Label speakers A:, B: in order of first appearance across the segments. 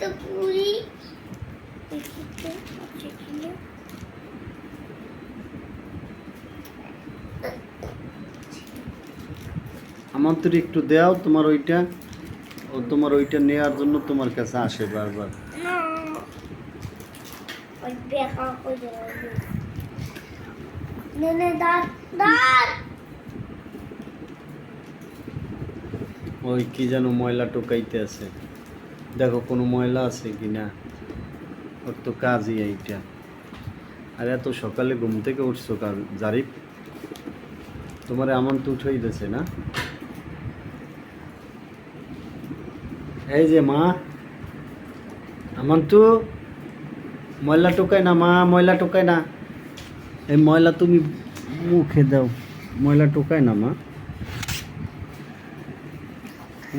A: তো পুরি
B: আমার তো একটু দাও তোমার ওইটা, ও তোমার ওইটা নেওয়ার জন্য তোমার কাছে আসে বারবার। ওই কি যেন ময়লা টোকাইতে আছে, দেখো কোনো ময়লা আছে কিনা, ওর তো কাজই এইটা। আর এত সকালে ঘুম থেকে উঠছো কার জারিফ? তোমার এমন তো উঠেই দিয়েছে না? এই যে মা, এমন তো ময়লা টোকায় না মা, ময়লা টোকায় না। এই ময়লা তুমি মুখে দাও, ময়লা টোকায় না মা,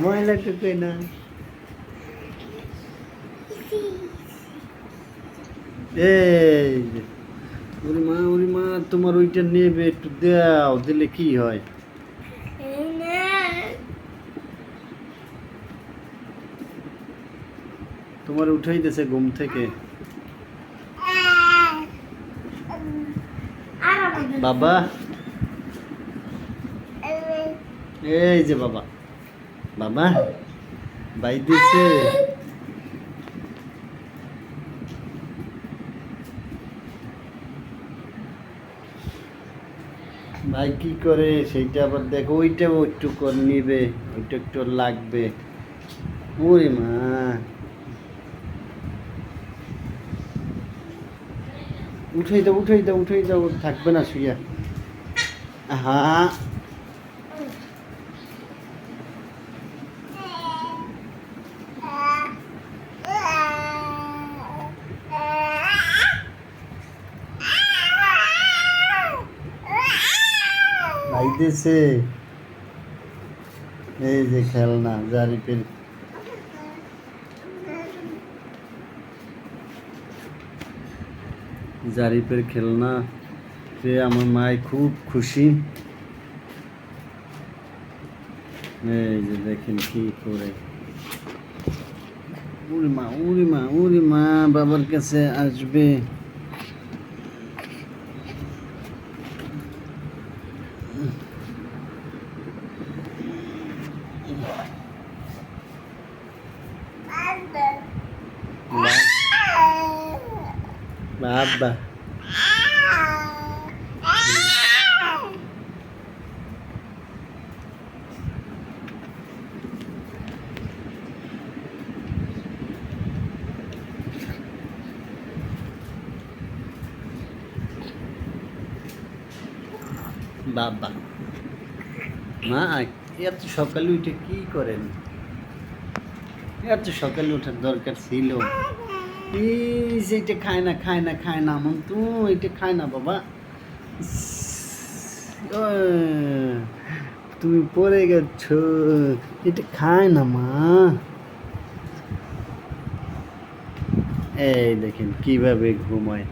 B: ময়লা টোকায় না। এই যে, ওরে মা তোমার ওইটা নেবে, একটু দাও, দিলে কি হয়? তোমার উঠেই দিয়েছে ঘুম থেকে। বাবা, এই যে বাবা, বাবা বাই দিছে। ভাই কি করে সেইটা আবার দেখো, ওইটাও একটু করে নিবে, ওইটা একটু লাগবে। ওরে মা, উঠেই দাও, থাকবে না শুইয়া। হ্যাঁ ভাইতেছে। এই যে খেলনা জারিফের খেলনা পেয়ে আমার মায় খুব খুশি। এই যে দেখেন কি করে, উরি মা বাবার কাছে আসবে। বাবা বাবা মা এত সকালে উঠে কি করেন? এত সকালে ওঠার দরকার ছিল? এই যে এটা খায় না মন তো, এটা খায় না বাবা। তুমি পড়ে গেছো, এটা খায় না মা। এই দেখেন কিভাবে ঘুমায়।